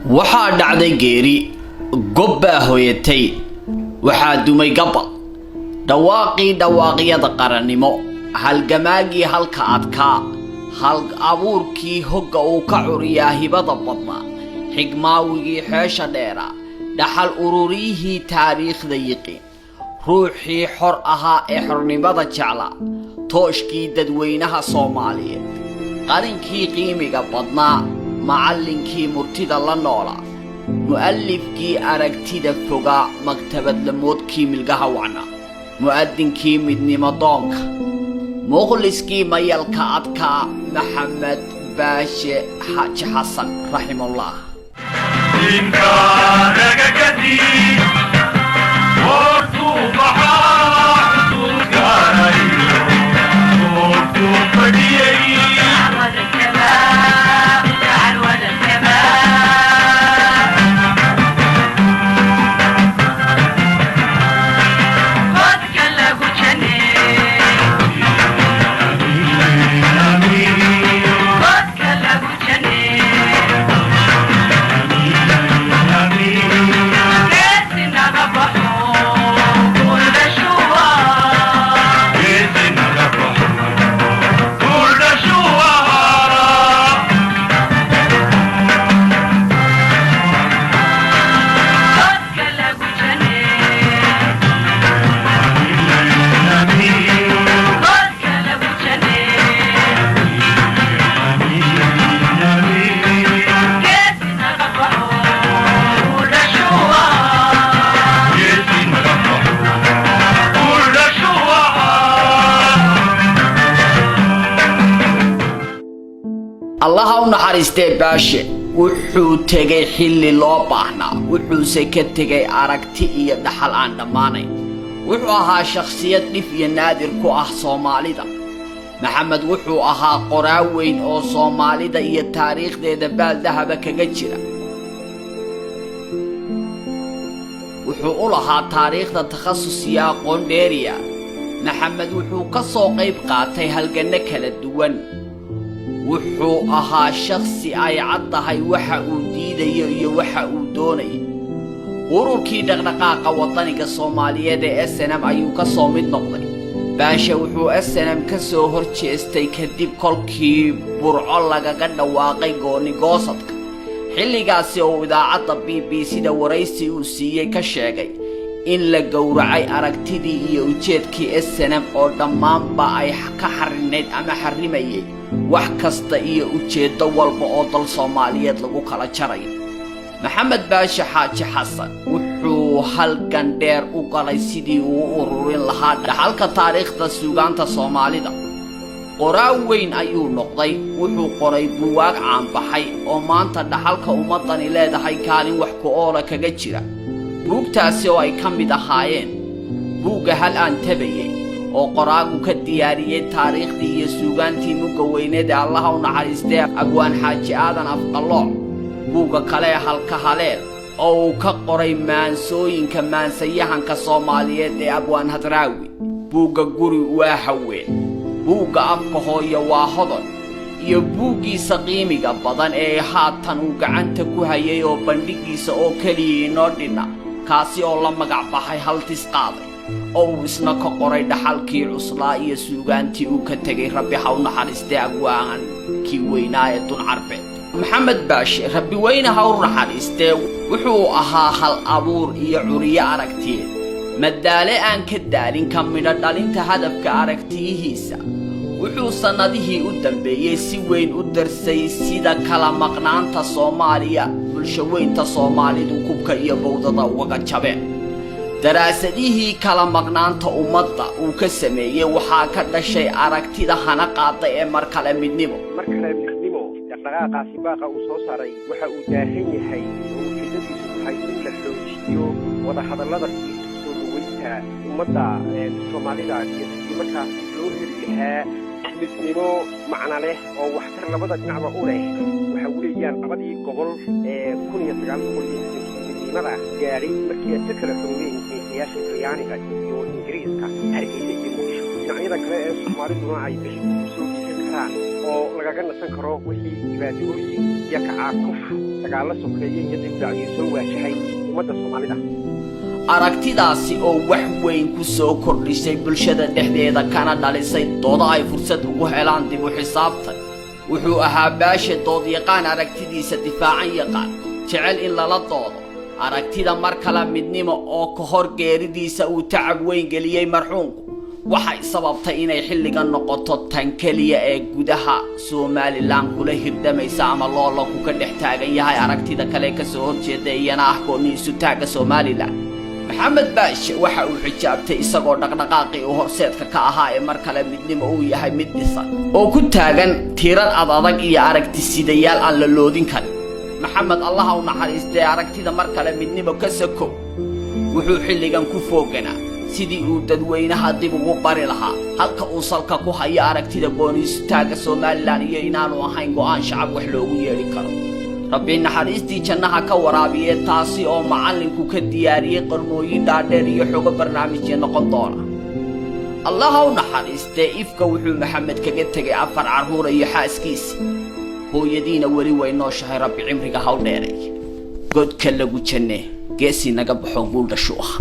waxaa dhacday geeri gob baa hooyatay waxaa dumay gabal dhawaaqyada qarannimo halgamaagii halka adkaa hal abuurkii hogga uu ka curiyaa hibada badnaa xigmaawigii xeesha dheera dhaxal ururiyihii taariikhda yiqiin ruuxii xor ahaa ee xornimada jeclaa tooshkii dadweynaha Soomaaliyeed qarinkii qiimiga badnaa macallinkii murtida la noolaa mu'allifkii aragtida fogaa maktabad lamoodkii milgaha wacnaa mu'adinkii midnimo doonka mukhliskii mayalka adkaa maxamed baashe xaaji xasan raximahullah الله naxariistay baashe wuxuu tagay xilli loo baahnaa wuxuu ka tagay aragti iyo dhaxal aan dhamaanayn wuxuu ahaa shakhsiyad dhif iyo naadir ku ah Soomaalida maxamed wuxuu ahaa qoraa weyn oo Soomaalida iyo taariikhdeeda baaldahaba kaga jira wuxuu u lahaa taariikhda takhasusiya aqoon dheeriya maxamed wuxuu ka soo qayb qaatay halganno kala duwan wuxuu ahaa shakhsi ay caddahay waxa uu diidayo iyo waxa uu doonayo ururkii dhaqdhaqaaqa wadaniga Soomaaliyeed ee SNM ayuu ka soo mid noqday baashe wuxuu SNM ka soo horjeestay kadib kolkii burco lagaga dhawaaqay gooni-goosadka xilligaasi oo idaacadda BBC-da waraysi uu siiyay ka sheegay in la gowracay aragtidii iyo ujeedkii SNM oo dhammaanba ay ka xarinayd ama xarimayay wax kasta iyo ujeedo walba oo dal Soomaaliyeed lagu kala jaray maxamed baashe xaaji xasan wuxuu halgan dheer u galay sidii uu ururin lahaa dhaxalka taariikhda suugaanta Soomaalida qoraa weyn ayuu noqday wuxuu qoray buugaag caan baxay oo maanta dhaxalka ummadani leedahay kaalin wax ku oola kaga jira buugtaasi oo ay ka mid ahaayeen buugga hal aan tabayay oo qoraagu ka diyaariyay taariikhdii iyo suugaantii mugga weyneed ee Allah u naxariistay abwaan xaaji aadan afqalooc buugga kale halka haleel oo uu ka qoray maansooyinka maansayahanka Soomaaliyeed ee abwaan hadraawi buugga guri waa haween buugga afka hooyo waa hodan iyo buuggiisa qiimiga badan ee haatan uu gacanta ku hayay oo bandhigiisa oo kaliya inoo dhina kaasi oo la magac baxay haltis qaaday oo isna ka qoray dhaxalkii cuslaa iyo suugaantii uu ka tagay rabbi ha u naxariistay abwaan kii weynaa ee dun carbeed maxamed baashe rabbi weyne ha u naxariistay wuxuu ahaa hal abuur iyo curiye aragtiyeed madaale aan ka daalin ka midho dhalinta hadafka aragtiyihiisa wuxuu sanadihii u dambeeyay si weyn u darsay sida kala maqnaanta Soomaaliya bulsho weynta Soomaalidu kubka iyo bowdada uga jabeen daraasadihii kala maqnaanta ummadda uu ka sameeyay waxaa ka dhashay aragtida hana qaaday ee markale midnimo dhaqdhaqaaqaasi baaqa uu soo saaray waxa uu daahan yahay oo ujeedadiisu tahay in la xoojiyo wada hadallada soo dhaweynta ummadda Soomaalida iyo sidii markaas loo heli lahaa midnimo macna leh oo waxtar labada dhinacba u leh waxa uu leeyahay labadii gobol ee 1900 gaaray markii ay kala xoriyeen siyaasada Talyaaniga iyo Ingiriiska hargeysa iyo dhinacyada kale ee Soomaalidu ay bixin soo karaan oo lagaga nasan karo wixii dhibaatooyin iyo kacaakuf dagaalla sokeeye iyo dibdhacyo soo waajahay ummadda Soomaalida. aragtidaasi oo wax weyn ku soo kordhisay bulshada dhexdeeda kana dhalisay doodo ay fursad ugu helaan dib u xisaabtan. wuxuu ahaa baasha dood yaqaan aragtidiisa difaacan yaqaan jecel in lala doodo aragtida mar kale midnimo oo ka hor geeridiisa uu tacab weyn geliyay marxuumku waxay sababtay inay xilligan noqoto tan kaliya ee gudaha Somaliland kula hirdamaysa ama loola ku ka dhex taagan yahay aragtida kale ka soo horjeeda iyana ah gooniisu taaga Somaliland. maxamed baashe waxa uu xijaabtay isagoo dhaqdhaqaaqii u horseedka ka ahaa ee mar kale midnimo uu yahay mid dhisan oo ku taagan tiirar adag iyo aragti sidayaal aan la loodin karin. maxamed allah u naxariistay aragtida mar kale midnimo ka sako wuxuu xilligan ku fooganaa sidii uu dadweynaha dib ugu bari lahaa halka uu salka ku hayo aragtida gooniisu taaga Somaliland iyo inaanu ahayn go'aan shacab wax loogu yeeri karo. rabbi naxariistii jannaha ka waraabiye taasi oo macallinku ka diyaariyay qormooyin dhaadheer iyo xogo barnaamijyo noqon doona. allah u naxariistay ifka wuxuu maxamed kaga tegay 4 carruur iyo xaaskiisa hooyadiina weli way nooshahay rabbi cimriga ha u dheereeyo godka lagu jannee geesi naga baxo guul dhashu ah.